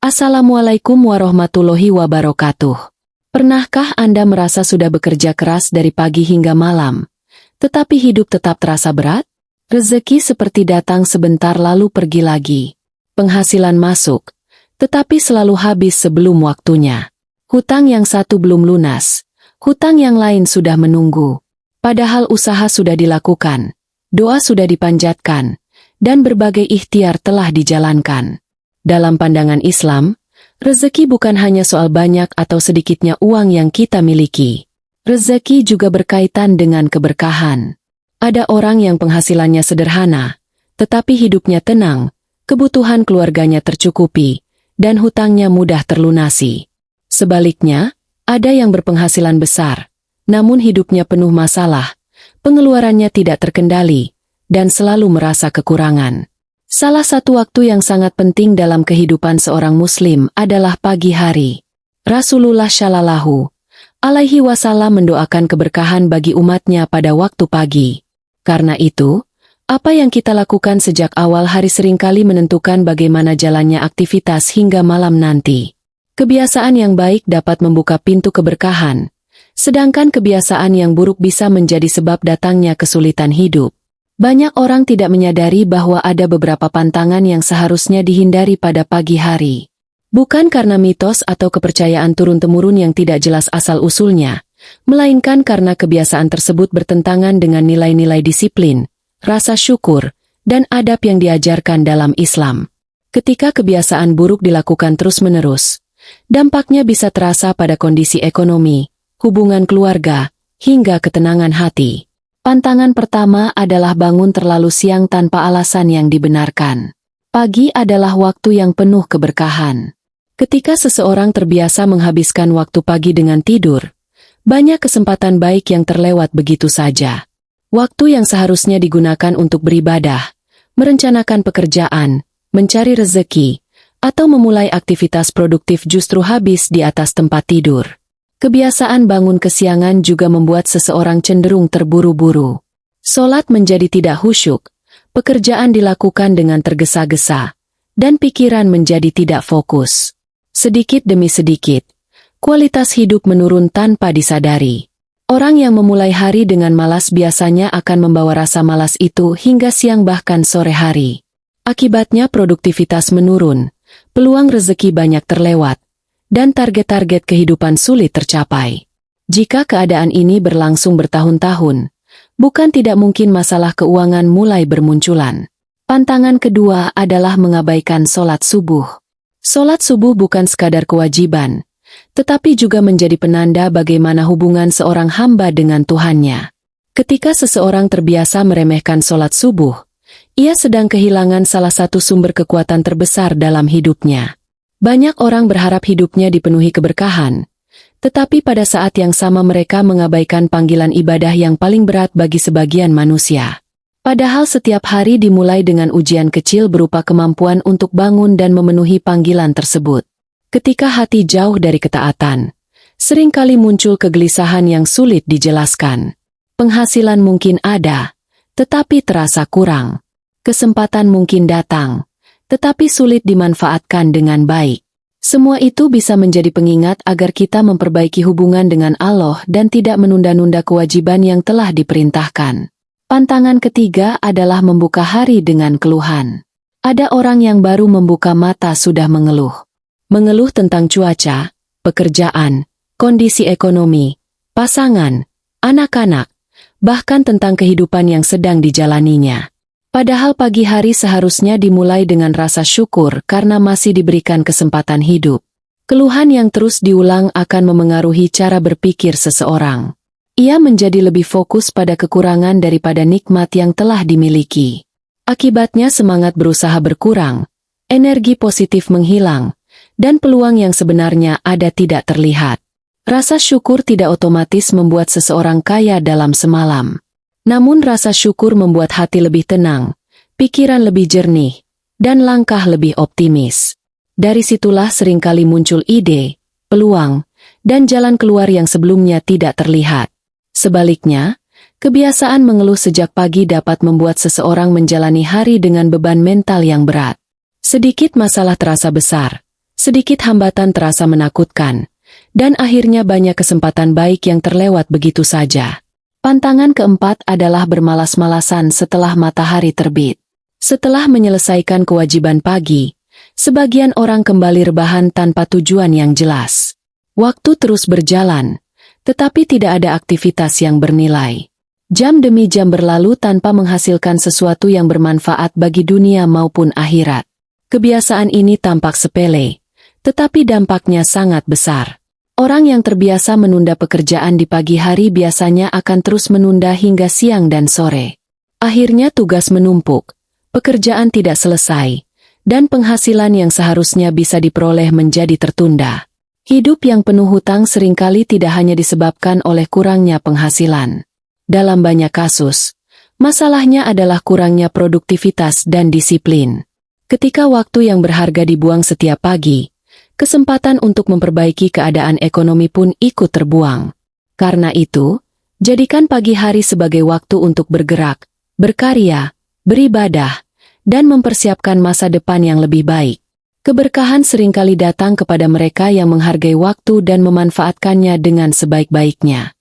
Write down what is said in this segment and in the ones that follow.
Assalamualaikum warahmatullahi wabarakatuh. Pernahkah Anda merasa sudah bekerja keras dari pagi hingga malam, tetapi hidup tetap terasa berat? Rezeki seperti datang sebentar lalu pergi lagi. Penghasilan masuk, tetapi selalu habis sebelum waktunya. Hutang yang satu belum lunas, hutang yang lain sudah menunggu. Padahal usaha sudah dilakukan, doa sudah dipanjatkan, dan berbagai ikhtiar telah dijalankan. Dalam pandangan Islam, rezeki bukan hanya soal banyak atau sedikitnya uang yang kita miliki. Rezeki juga berkaitan dengan keberkahan. Ada orang yang penghasilannya sederhana, tetapi hidupnya tenang, kebutuhan keluarganya tercukupi, dan hutangnya mudah terlunasi. Sebaliknya, ada yang berpenghasilan besar, namun hidupnya penuh masalah, pengeluarannya tidak terkendali, dan selalu merasa kekurangan. Salah satu waktu yang sangat penting dalam kehidupan seorang Muslim adalah pagi hari. Rasulullah Shallallahu Alaihi Wasallam mendoakan keberkahan bagi umatnya pada waktu pagi. Karena itu, apa yang kita lakukan sejak awal hari seringkali menentukan bagaimana jalannya aktivitas hingga malam nanti. Kebiasaan yang baik dapat membuka pintu keberkahan, sedangkan kebiasaan yang buruk bisa menjadi sebab datangnya kesulitan hidup. Banyak orang tidak menyadari bahwa ada beberapa pantangan yang seharusnya dihindari pada pagi hari. Bukan karena mitos atau kepercayaan turun-temurun yang tidak jelas asal-usulnya, melainkan karena kebiasaan tersebut bertentangan dengan nilai-nilai disiplin, rasa syukur, dan adab yang diajarkan dalam Islam. Ketika kebiasaan buruk dilakukan terus-menerus, dampaknya bisa terasa pada kondisi ekonomi, hubungan keluarga, hingga ketenangan hati. Pantangan pertama adalah bangun terlalu siang tanpa alasan yang dibenarkan. Pagi adalah waktu yang penuh keberkahan. Ketika seseorang terbiasa menghabiskan waktu pagi dengan tidur, banyak kesempatan baik yang terlewat begitu saja. Waktu yang seharusnya digunakan untuk beribadah, merencanakan pekerjaan, mencari rezeki, atau memulai aktivitas produktif justru habis di atas tempat tidur. Kebiasaan bangun kesiangan juga membuat seseorang cenderung terburu-buru. Solat menjadi tidak khusyuk, pekerjaan dilakukan dengan tergesa-gesa, dan pikiran menjadi tidak fokus. Sedikit demi sedikit, kualitas hidup menurun tanpa disadari. Orang yang memulai hari dengan malas biasanya akan membawa rasa malas itu hingga siang bahkan sore hari. Akibatnya produktivitas menurun, peluang rezeki banyak terlewat, dan target-target kehidupan sulit tercapai. Jika keadaan ini berlangsung bertahun-tahun, bukan tidak mungkin masalah keuangan mulai bermunculan. Pantangan kedua adalah mengabaikan sholat subuh. Sholat subuh bukan sekadar kewajiban, tetapi juga menjadi penanda bagaimana hubungan seorang hamba dengan Tuhannya. Ketika seseorang terbiasa meremehkan sholat subuh, ia sedang kehilangan salah satu sumber kekuatan terbesar dalam hidupnya. Banyak orang berharap hidupnya dipenuhi keberkahan, tetapi pada saat yang sama mereka mengabaikan panggilan ibadah yang paling berat bagi sebagian manusia. Padahal setiap hari dimulai dengan ujian kecil berupa kemampuan untuk bangun dan memenuhi panggilan tersebut. Ketika hati jauh dari ketaatan, seringkali muncul kegelisahan yang sulit dijelaskan. Penghasilan mungkin ada, tetapi terasa kurang. Kesempatan mungkin datang, tetapi sulit dimanfaatkan dengan baik. Semua itu bisa menjadi pengingat agar kita memperbaiki hubungan dengan Allah dan tidak menunda-nunda kewajiban yang telah diperintahkan. Pantangan ketiga adalah membuka hari dengan keluhan. Ada orang yang baru membuka mata sudah mengeluh. Mengeluh tentang cuaca, pekerjaan, kondisi ekonomi, pasangan, anak-anak, bahkan tentang kehidupan yang sedang dijalaninya. Padahal pagi hari seharusnya dimulai dengan rasa syukur karena masih diberikan kesempatan hidup. Keluhan yang terus diulang akan memengaruhi cara berpikir seseorang. Ia menjadi lebih fokus pada kekurangan daripada nikmat yang telah dimiliki. Akibatnya semangat berusaha berkurang, energi positif menghilang, dan peluang yang sebenarnya ada tidak terlihat. Rasa syukur tidak otomatis membuat seseorang kaya dalam semalam. Namun rasa syukur membuat hati lebih tenang, pikiran lebih jernih, dan langkah lebih optimis. Dari situlah seringkali muncul ide, peluang, dan jalan keluar yang sebelumnya tidak terlihat. Sebaliknya, Kebiasaan mengeluh sejak pagi dapat membuat seseorang menjalani hari dengan beban mental yang berat. Sedikit masalah terasa besar, sedikit hambatan terasa menakutkan, dan akhirnya banyak kesempatan baik yang terlewat begitu saja. Pantangan keempat adalah bermalas-malasan setelah matahari terbit. Setelah menyelesaikan kewajiban pagi, sebagian orang kembali rebahan tanpa tujuan yang jelas. Waktu terus berjalan, tetapi tidak ada aktivitas yang bernilai. Jam demi jam berlalu tanpa menghasilkan sesuatu yang bermanfaat bagi dunia maupun akhirat. Kebiasaan ini tampak sepele, tetapi dampaknya sangat besar. Orang yang terbiasa menunda pekerjaan di pagi hari biasanya akan terus menunda hingga siang dan sore. Akhirnya tugas menumpuk, pekerjaan tidak selesai, dan penghasilan yang seharusnya bisa diperoleh menjadi tertunda. Hidup yang penuh hutang seringkali tidak hanya disebabkan oleh kurangnya penghasilan. Dalam banyak kasus, masalahnya adalah kurangnya produktivitas dan disiplin. Ketika waktu yang berharga dibuang setiap pagi, kesempatan untuk memperbaiki keadaan ekonomi pun ikut terbuang. Karena itu, jadikan pagi hari sebagai waktu untuk bergerak, berkarya, beribadah, dan mempersiapkan masa depan yang lebih baik. Keberkahan seringkali datang kepada mereka yang menghargai waktu dan memanfaatkannya dengan sebaik-baiknya.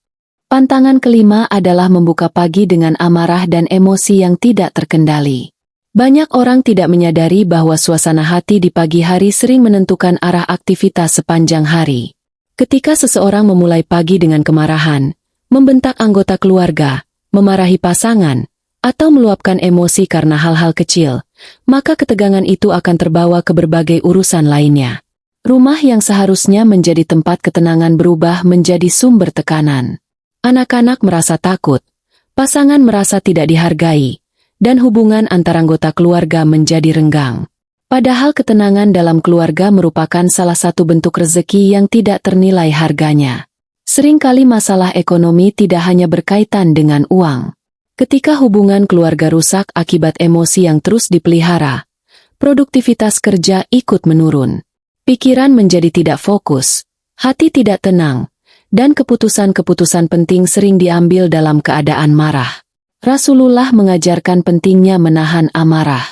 Pantangan kelima adalah membuka pagi dengan amarah dan emosi yang tidak terkendali. Banyak orang tidak menyadari bahwa suasana hati di pagi hari sering menentukan arah aktivitas sepanjang hari. Ketika seseorang memulai pagi dengan kemarahan, membentak anggota keluarga, memarahi pasangan, atau meluapkan emosi karena hal-hal kecil, maka ketegangan itu akan terbawa ke berbagai urusan lainnya. Rumah yang seharusnya menjadi tempat ketenangan berubah menjadi sumber tekanan. Anak-anak merasa takut, pasangan merasa tidak dihargai, dan hubungan antar anggota keluarga menjadi renggang. Padahal ketenangan dalam keluarga merupakan salah satu bentuk rezeki yang tidak ternilai harganya. Seringkali masalah ekonomi tidak hanya berkaitan dengan uang. Ketika hubungan keluarga rusak akibat emosi yang terus dipelihara, produktivitas kerja ikut menurun. Pikiran menjadi tidak fokus, hati tidak tenang, dan keputusan-keputusan penting sering diambil dalam keadaan marah. Rasulullah mengajarkan pentingnya menahan amarah.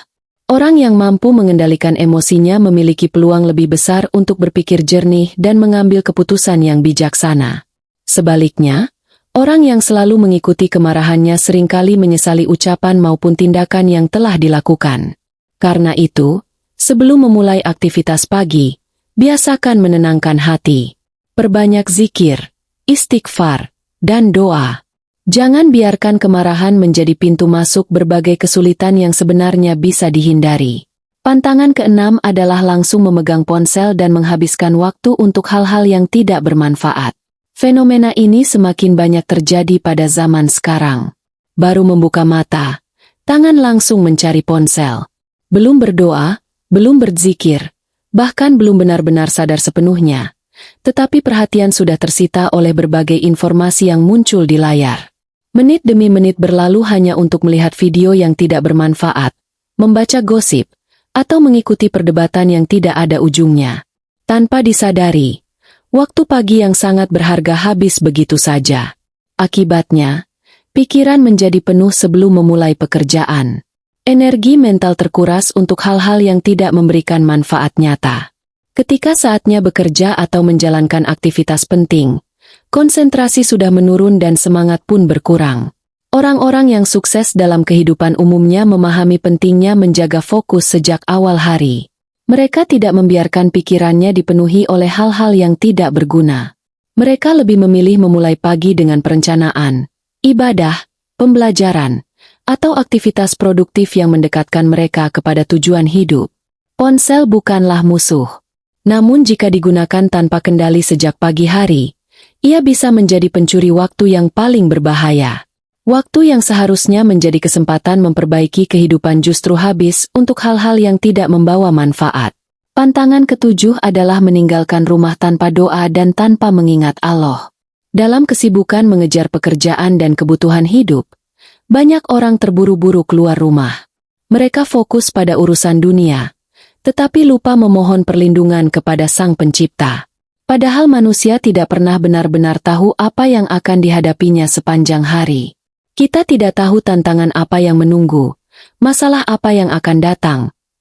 Orang yang mampu mengendalikan emosinya memiliki peluang lebih besar untuk berpikir jernih dan mengambil keputusan yang bijaksana. Sebaliknya, orang yang selalu mengikuti kemarahannya seringkali menyesali ucapan maupun tindakan yang telah dilakukan. Karena itu, sebelum memulai aktivitas pagi, biasakan menenangkan hati. Perbanyak zikir, istighfar, dan doa. Jangan biarkan kemarahan menjadi pintu masuk berbagai kesulitan yang sebenarnya bisa dihindari. Pantangan keenam adalah langsung memegang ponsel dan menghabiskan waktu untuk hal-hal yang tidak bermanfaat. Fenomena ini semakin banyak terjadi pada zaman sekarang. Baru membuka mata, tangan langsung mencari ponsel. Belum berdoa, belum berzikir, bahkan belum benar-benar sadar sepenuhnya. Tetapi perhatian sudah tersita oleh berbagai informasi yang muncul di layar. Menit demi menit berlalu hanya untuk melihat video yang tidak bermanfaat, membaca gosip, atau mengikuti perdebatan yang tidak ada ujungnya. Tanpa disadari, waktu pagi yang sangat berharga habis begitu saja. Akibatnya, pikiran menjadi penuh sebelum memulai pekerjaan. Energi mental terkuras untuk hal-hal yang tidak memberikan manfaat nyata. Ketika saatnya bekerja atau menjalankan aktivitas penting, konsentrasi sudah menurun dan semangat pun berkurang. Orang-orang yang sukses dalam kehidupan umumnya memahami pentingnya menjaga fokus sejak awal hari. Mereka tidak membiarkan pikirannya dipenuhi oleh hal-hal yang tidak berguna. Mereka lebih memilih memulai pagi dengan perencanaan, ibadah, pembelajaran, atau aktivitas produktif yang mendekatkan mereka kepada tujuan hidup. Ponsel bukanlah musuh. Namun jika digunakan tanpa kendali sejak pagi hari, ia bisa menjadi pencuri waktu yang paling berbahaya. Waktu yang seharusnya menjadi kesempatan memperbaiki kehidupan justru habis untuk hal-hal yang tidak membawa manfaat. Pantangan ketujuh adalah meninggalkan rumah tanpa doa dan tanpa mengingat Allah. Dalam kesibukan mengejar pekerjaan dan kebutuhan hidup, banyak orang terburu-buru keluar rumah. Mereka fokus pada urusan dunia, tetapi lupa memohon perlindungan kepada Sang Pencipta. Padahal manusia tidak pernah benar-benar tahu apa yang akan dihadapinya sepanjang hari. Kita tidak tahu tantangan apa yang menunggu, masalah apa yang akan datang,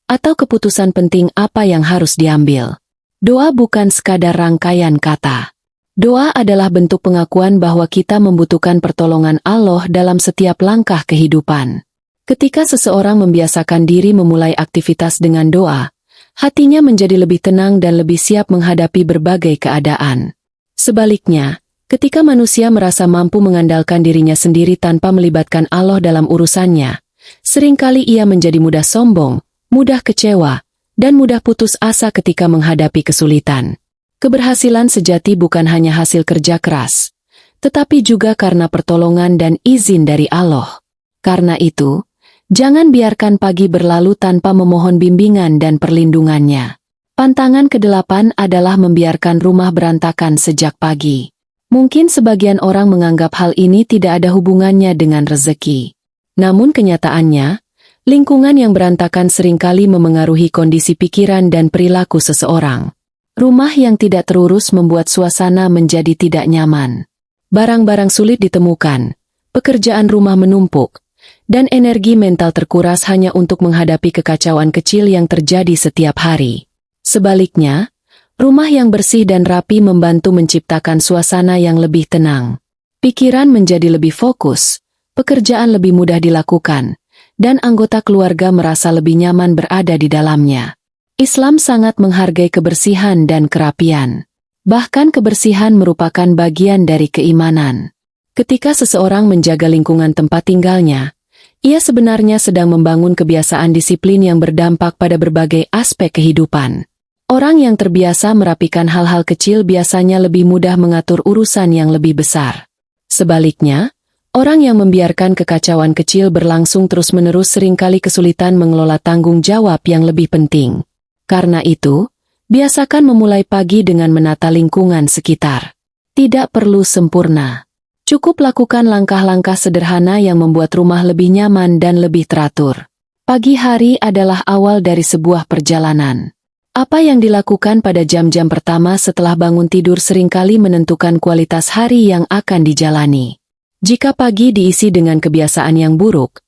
atau keputusan penting apa yang harus diambil. Doa bukan sekadar rangkaian kata. Doa adalah bentuk pengakuan bahwa kita membutuhkan pertolongan Allah dalam setiap langkah kehidupan. Ketika seseorang membiasakan diri memulai aktivitas dengan doa, hatinya menjadi lebih tenang dan lebih siap menghadapi berbagai keadaan. Sebaliknya, ketika manusia merasa mampu mengandalkan dirinya sendiri tanpa melibatkan Allah dalam urusannya, seringkali ia menjadi mudah sombong, mudah kecewa, dan mudah putus asa ketika menghadapi kesulitan. Keberhasilan sejati bukan hanya hasil kerja keras, tetapi juga karena pertolongan dan izin dari Allah. Karena itu, jangan biarkan pagi berlalu tanpa memohon bimbingan dan perlindungannya. Pantangan ke-8 adalah membiarkan rumah berantakan sejak pagi. Mungkin sebagian orang menganggap hal ini tidak ada hubungannya dengan rezeki. Namun kenyataannya, lingkungan yang berantakan seringkali memengaruhi kondisi pikiran dan perilaku seseorang. Rumah yang tidak terurus membuat suasana menjadi tidak nyaman. Barang-barang sulit ditemukan, pekerjaan rumah menumpuk, dan energi mental terkuras hanya untuk menghadapi kekacauan kecil yang terjadi setiap hari. Sebaliknya, rumah yang bersih dan rapi membantu menciptakan suasana yang lebih tenang. Pikiran menjadi lebih fokus, pekerjaan lebih mudah dilakukan, dan anggota keluarga merasa lebih nyaman berada di dalamnya. Islam sangat menghargai kebersihan dan kerapian. Bahkan kebersihan merupakan bagian dari keimanan. Ketika seseorang menjaga lingkungan tempat tinggalnya, ia sebenarnya sedang membangun kebiasaan disiplin yang berdampak pada berbagai aspek kehidupan. Orang yang terbiasa merapikan hal-hal kecil biasanya lebih mudah mengatur urusan yang lebih besar. Sebaliknya, orang yang membiarkan kekacauan kecil berlangsung terus-menerus seringkali kesulitan mengelola tanggung jawab yang lebih penting. Karena itu, biasakan memulai pagi dengan menata lingkungan sekitar. Tidak perlu sempurna. Cukup lakukan langkah-langkah sederhana yang membuat rumah lebih nyaman dan lebih teratur. Pagi hari adalah awal dari sebuah perjalanan. Apa yang dilakukan pada jam-jam pertama setelah bangun tidur seringkali menentukan kualitas hari yang akan dijalani. Jika pagi diisi dengan kebiasaan yang buruk,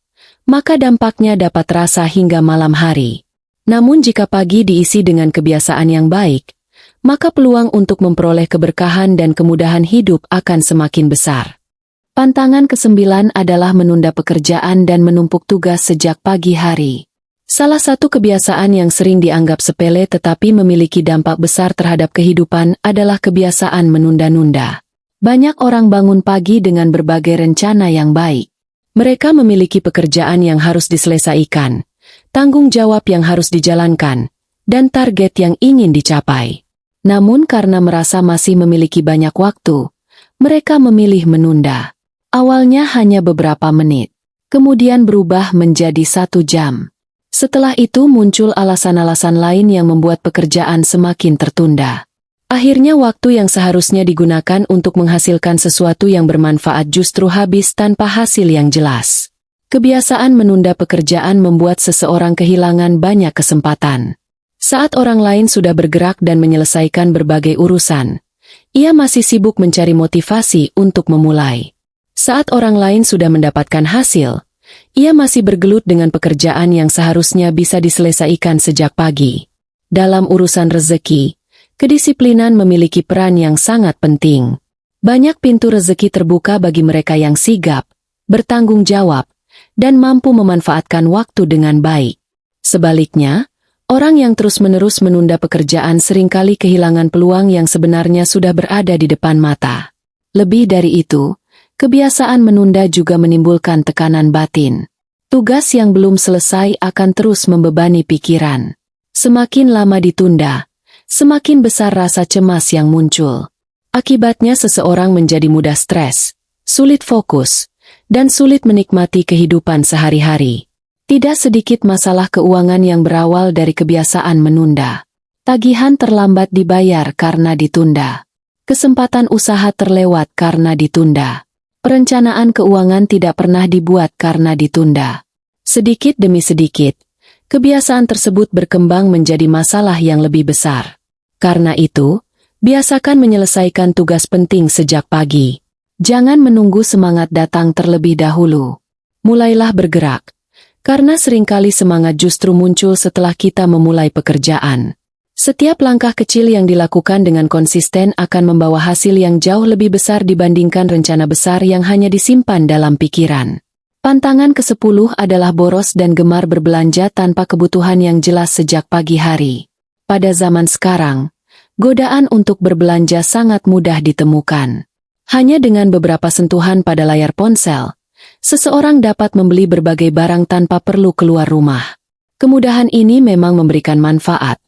maka dampaknya dapat terasa hingga malam hari. Namun jika pagi diisi dengan kebiasaan yang baik, maka peluang untuk memperoleh keberkahan dan kemudahan hidup akan semakin besar. Pantangan ke-9 adalah menunda pekerjaan dan menumpuk tugas sejak pagi hari. Salah satu kebiasaan yang sering dianggap sepele tetapi memiliki dampak besar terhadap kehidupan adalah kebiasaan menunda-nunda. Banyak orang bangun pagi dengan berbagai rencana yang baik. Mereka memiliki pekerjaan yang harus diselesaikan, tanggung jawab yang harus dijalankan, dan target yang ingin dicapai. Namun karena merasa masih memiliki banyak waktu, mereka memilih menunda. Awalnya hanya beberapa menit, kemudian berubah menjadi 1 jam. Setelah itu muncul alasan-alasan lain yang membuat pekerjaan semakin tertunda. Akhirnya waktu yang seharusnya digunakan untuk menghasilkan sesuatu yang bermanfaat justru habis tanpa hasil yang jelas. Kebiasaan menunda pekerjaan membuat seseorang kehilangan banyak kesempatan. Saat orang lain sudah bergerak dan menyelesaikan berbagai urusan, ia masih sibuk mencari motivasi untuk memulai. Saat orang lain sudah mendapatkan hasil, ia masih bergelut dengan pekerjaan yang seharusnya bisa diselesaikan sejak pagi. Dalam urusan rezeki, kedisiplinan memiliki peran yang sangat penting. Banyak pintu rezeki terbuka bagi mereka yang sigap, bertanggung jawab, dan mampu memanfaatkan waktu dengan baik. Sebaliknya, orang yang terus-menerus menunda pekerjaan seringkali kehilangan peluang yang sebenarnya sudah berada di depan mata. Lebih dari itu, kebiasaan menunda juga menimbulkan tekanan batin. Tugas yang belum selesai akan terus membebani pikiran. Semakin lama ditunda, semakin besar rasa cemas yang muncul. Akibatnya seseorang menjadi mudah stres, sulit fokus, dan sulit menikmati kehidupan sehari-hari. Tidak sedikit masalah keuangan yang berawal dari kebiasaan menunda. Tagihan terlambat dibayar karena ditunda. Kesempatan usaha terlewat karena ditunda. Perencanaan keuangan tidak pernah dibuat karena ditunda. Sedikit demi sedikit, kebiasaan tersebut berkembang menjadi masalah yang lebih besar. Karena itu, biasakan menyelesaikan tugas penting sejak pagi. Jangan menunggu semangat datang terlebih dahulu. Mulailah bergerak. Karena seringkali semangat justru muncul setelah kita memulai pekerjaan. Setiap langkah kecil yang dilakukan dengan konsisten akan membawa hasil yang jauh lebih besar dibandingkan rencana besar yang hanya disimpan dalam pikiran. Pantangan ke-10 adalah boros dan gemar berbelanja tanpa kebutuhan yang jelas sejak pagi hari. Pada zaman sekarang, godaan untuk berbelanja sangat mudah ditemukan. Hanya dengan beberapa sentuhan pada layar ponsel, seseorang dapat membeli berbagai barang tanpa perlu keluar rumah. Kemudahan ini memang memberikan manfaat,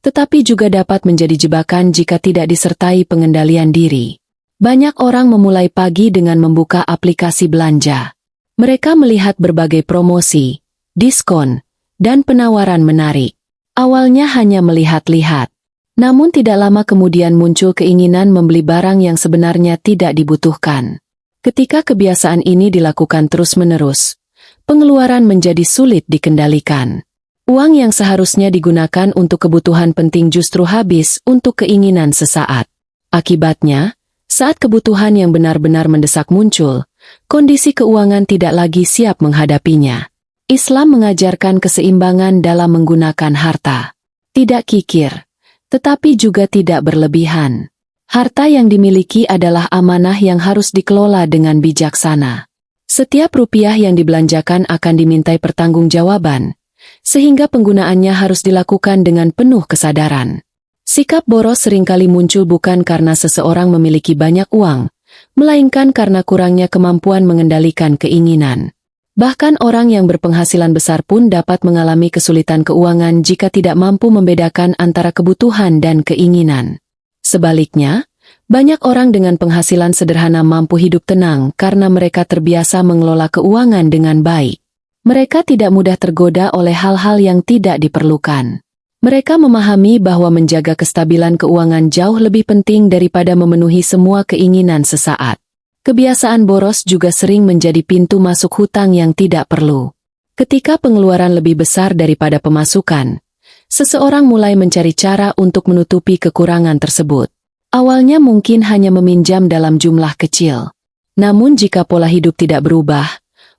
tetapi juga dapat menjadi jebakan jika tidak disertai pengendalian diri. Banyak orang memulai pagi dengan membuka aplikasi belanja. Mereka melihat berbagai promosi, diskon, dan penawaran menarik. Awalnya hanya melihat-lihat. Namun tidak lama kemudian muncul keinginan membeli barang yang sebenarnya tidak dibutuhkan. Ketika kebiasaan ini dilakukan terus-menerus, pengeluaran menjadi sulit dikendalikan. Uang yang seharusnya digunakan untuk kebutuhan penting justru habis untuk keinginan sesaat. Akibatnya, saat kebutuhan yang benar-benar mendesak muncul, kondisi keuangan tidak lagi siap menghadapinya. Islam mengajarkan keseimbangan dalam menggunakan harta. Tidak kikir, tetapi juga tidak berlebihan. Harta yang dimiliki adalah amanah yang harus dikelola dengan bijaksana. Setiap rupiah yang dibelanjakan akan dimintai pertanggungjawaban, sehingga penggunaannya harus dilakukan dengan penuh kesadaran. Sikap boros seringkali muncul bukan karena seseorang memiliki banyak uang, melainkan karena kurangnya kemampuan mengendalikan keinginan. Bahkan orang yang berpenghasilan besar pun dapat mengalami kesulitan keuangan jika tidak mampu membedakan antara kebutuhan dan keinginan. Sebaliknya, banyak orang dengan penghasilan sederhana mampu hidup tenang karena mereka terbiasa mengelola keuangan dengan baik. Mereka tidak mudah tergoda oleh hal-hal yang tidak diperlukan. Mereka memahami bahwa menjaga kestabilan keuangan jauh lebih penting daripada memenuhi semua keinginan sesaat. Kebiasaan boros juga sering menjadi pintu masuk hutang yang tidak perlu. Ketika pengeluaran lebih besar daripada pemasukan, seseorang mulai mencari cara untuk menutupi kekurangan tersebut. Awalnya mungkin hanya meminjam dalam jumlah kecil. Namun jika pola hidup tidak berubah,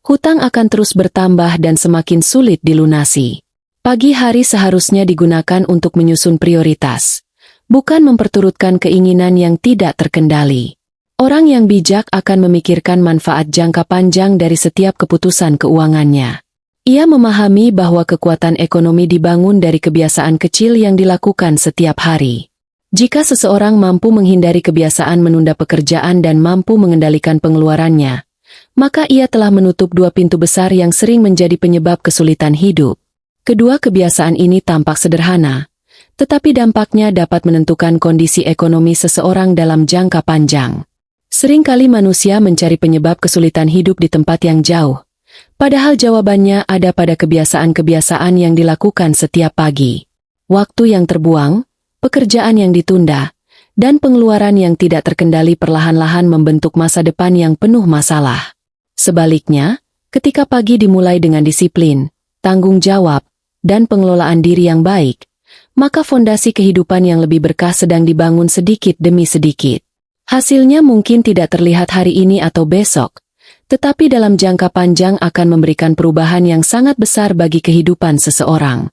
hutang akan terus bertambah dan semakin sulit dilunasi. Pagi hari seharusnya digunakan untuk menyusun prioritas, bukan memperturutkan keinginan yang tidak terkendali. Orang yang bijak akan memikirkan manfaat jangka panjang dari setiap keputusan keuangannya. Ia memahami bahwa kekuatan ekonomi dibangun dari kebiasaan kecil yang dilakukan setiap hari. Jika seseorang mampu menghindari kebiasaan menunda pekerjaan dan mampu mengendalikan pengeluarannya, maka ia telah menutup dua pintu besar yang sering menjadi penyebab kesulitan hidup. Kedua kebiasaan ini tampak sederhana, tetapi dampaknya dapat menentukan kondisi ekonomi seseorang dalam jangka panjang. Seringkali manusia mencari penyebab kesulitan hidup di tempat yang jauh, padahal jawabannya ada pada kebiasaan-kebiasaan yang dilakukan setiap pagi. Waktu yang terbuang, pekerjaan yang ditunda, dan pengeluaran yang tidak terkendali perlahan-lahan membentuk masa depan yang penuh masalah. Sebaliknya, ketika pagi dimulai dengan disiplin, tanggung jawab, dan pengelolaan diri yang baik, maka fondasi kehidupan yang lebih berkah sedang dibangun sedikit demi sedikit. Hasilnya mungkin tidak terlihat hari ini atau besok, tetapi dalam jangka panjang akan memberikan perubahan yang sangat besar bagi kehidupan seseorang.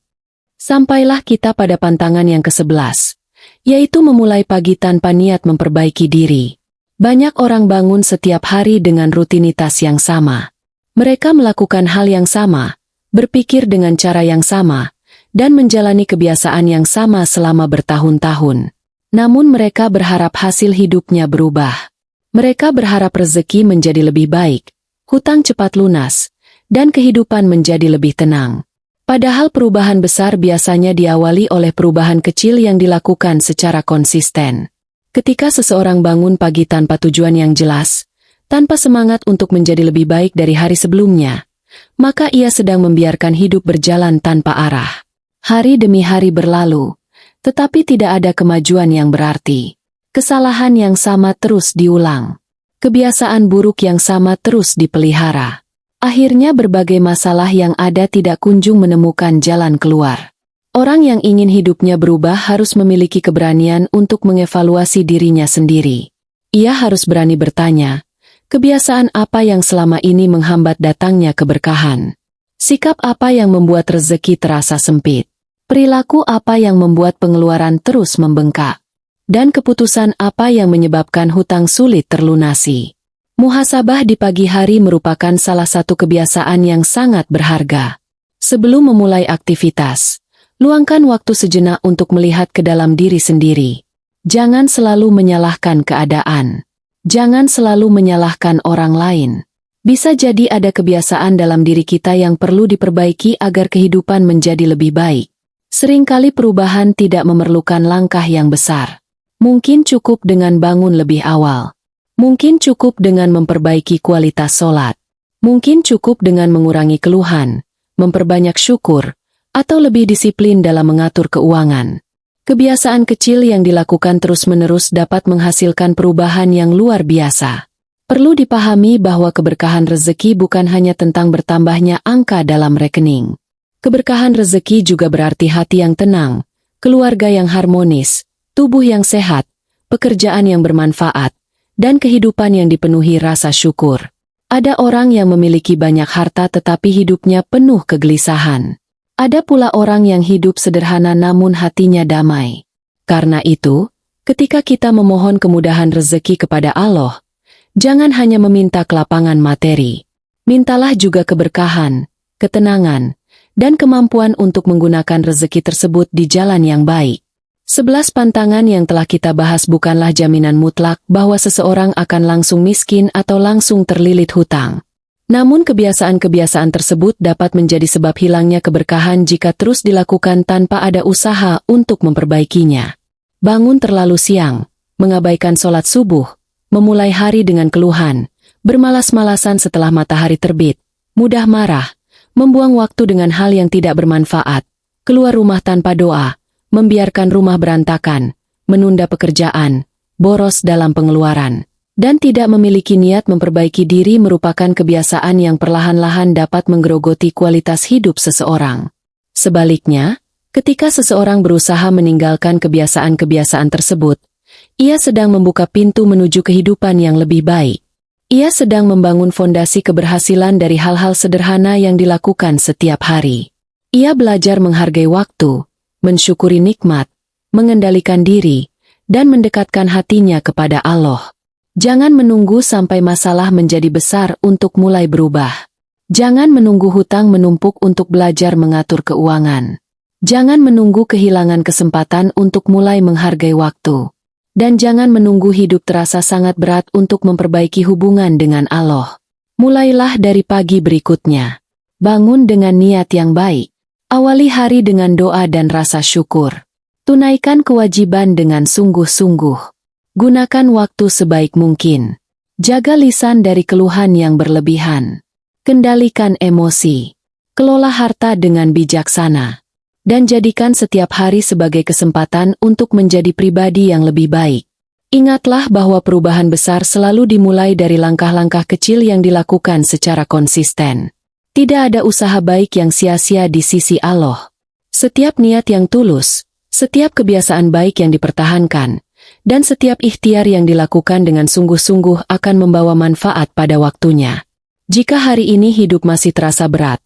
Sampailah kita pada pantangan yang ke-11, yaitu memulai pagi tanpa niat memperbaiki diri. Banyak orang bangun setiap hari dengan rutinitas yang sama. Mereka melakukan hal yang sama, berpikir dengan cara yang sama, dan menjalani kebiasaan yang sama selama bertahun-tahun. Namun mereka berharap hasil hidupnya berubah. Mereka berharap rezeki menjadi lebih baik, hutang cepat lunas, dan kehidupan menjadi lebih tenang. Padahal perubahan besar biasanya diawali oleh perubahan kecil yang dilakukan secara konsisten. Ketika seseorang bangun pagi tanpa tujuan yang jelas, tanpa semangat untuk menjadi lebih baik dari hari sebelumnya, maka ia sedang membiarkan hidup berjalan tanpa arah. Hari demi hari berlalu, tetapi tidak ada kemajuan yang berarti. Kesalahan yang sama terus diulang. Kebiasaan buruk yang sama terus dipelihara. Akhirnya berbagai masalah yang ada tidak kunjung menemukan jalan keluar. Orang yang ingin hidupnya berubah harus memiliki keberanian untuk mengevaluasi dirinya sendiri. Ia harus berani bertanya, Kebiasaan apa yang selama ini menghambat datangnya keberkahan? Sikap apa yang membuat rezeki terasa sempit? Perilaku apa yang membuat pengeluaran terus membengkak? Dan keputusan apa yang menyebabkan hutang sulit terlunasi? Muhasabah di pagi hari merupakan salah satu kebiasaan yang sangat berharga. Sebelum memulai aktivitas, luangkan waktu sejenak untuk melihat ke dalam diri sendiri. Jangan selalu menyalahkan keadaan. Jangan selalu menyalahkan orang lain. Bisa jadi ada kebiasaan dalam diri kita yang perlu diperbaiki agar kehidupan menjadi lebih baik. Seringkali perubahan tidak memerlukan langkah yang besar. Mungkin cukup dengan bangun lebih awal. Mungkin cukup dengan memperbaiki kualitas sholat. Mungkin cukup dengan mengurangi keluhan, memperbanyak syukur, atau lebih disiplin dalam mengatur keuangan. Kebiasaan kecil yang dilakukan terus-menerus dapat menghasilkan perubahan yang luar biasa. Perlu dipahami bahwa keberkahan rezeki bukan hanya tentang bertambahnya angka dalam rekening. Keberkahan rezeki juga berarti hati yang tenang, keluarga yang harmonis, tubuh yang sehat, pekerjaan yang bermanfaat, dan kehidupan yang dipenuhi rasa syukur. Ada orang yang memiliki banyak harta tetapi hidupnya penuh kegelisahan. Ada pula orang yang hidup sederhana namun hatinya damai. Karena itu, ketika kita memohon kemudahan rezeki kepada Allah, jangan hanya meminta kelapangan materi. Mintalah juga keberkahan, ketenangan, dan kemampuan untuk menggunakan rezeki tersebut di jalan yang baik. 11 pantangan yang telah kita bahas bukanlah jaminan mutlak bahwa seseorang akan langsung miskin atau langsung terlilit hutang. Namun kebiasaan-kebiasaan tersebut dapat menjadi sebab hilangnya keberkahan jika terus dilakukan tanpa ada usaha untuk memperbaikinya. Bangun terlalu siang, mengabaikan sholat subuh, memulai hari dengan keluhan, bermalas-malasan setelah matahari terbit, mudah marah, membuang waktu dengan hal yang tidak bermanfaat, keluar rumah tanpa doa, membiarkan rumah berantakan, menunda pekerjaan, boros dalam pengeluaran, dan tidak memiliki niat memperbaiki diri merupakan kebiasaan yang perlahan-lahan dapat menggerogoti kualitas hidup seseorang. Sebaliknya, ketika seseorang berusaha meninggalkan kebiasaan-kebiasaan tersebut, ia sedang membuka pintu menuju kehidupan yang lebih baik. Ia sedang membangun fondasi keberhasilan dari hal-hal sederhana yang dilakukan setiap hari. Ia belajar menghargai waktu, mensyukuri nikmat, mengendalikan diri, dan mendekatkan hatinya kepada Allah. Jangan menunggu sampai masalah menjadi besar untuk mulai berubah. Jangan menunggu hutang menumpuk untuk belajar mengatur keuangan. Jangan menunggu kehilangan kesempatan untuk mulai menghargai waktu. Dan jangan menunggu hidup terasa sangat berat untuk memperbaiki hubungan dengan Allah. Mulailah dari pagi berikutnya. Bangun dengan niat yang baik. Awali hari dengan doa dan rasa syukur. Tunaikan kewajiban dengan sungguh-sungguh. Gunakan waktu sebaik mungkin. Jaga lisan dari keluhan yang berlebihan. Kendalikan emosi. Kelola harta dengan bijaksana. Dan jadikan setiap hari sebagai kesempatan untuk menjadi pribadi yang lebih baik. Ingatlah bahwa perubahan besar selalu dimulai dari langkah-langkah kecil yang dilakukan secara konsisten. Tidak ada usaha baik yang sia-sia di sisi Allah. Setiap niat yang tulus, setiap kebiasaan baik yang dipertahankan, dan setiap ikhtiar yang dilakukan dengan sungguh-sungguh akan membawa manfaat pada waktunya. Jika hari ini hidup masih terasa berat,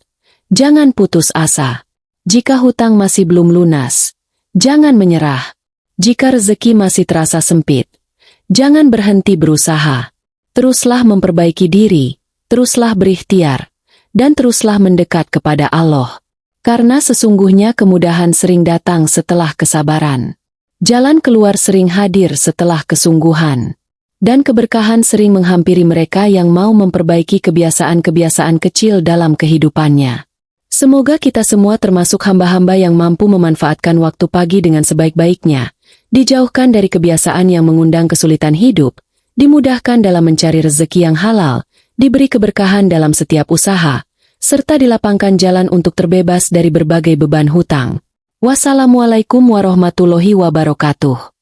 jangan putus asa. Jika hutang masih belum lunas, jangan menyerah. Jika rezeki masih terasa sempit, jangan berhenti berusaha. Teruslah memperbaiki diri, teruslah berikhtiar, dan teruslah mendekat kepada Allah. Karena sesungguhnya kemudahan sering datang setelah kesabaran. Jalan keluar sering hadir setelah kesungguhan. Dan keberkahan sering menghampiri mereka yang mau memperbaiki kebiasaan-kebiasaan kecil dalam kehidupannya. Semoga kita semua termasuk hamba-hamba yang mampu memanfaatkan waktu pagi dengan sebaik-baiknya, dijauhkan dari kebiasaan yang mengundang kesulitan hidup, dimudahkan dalam mencari rezeki yang halal, diberi keberkahan dalam setiap usaha, serta dilapangkan jalan untuk terbebas dari berbagai beban hutang. Wassalamualaikum warahmatullahi wabarakatuh.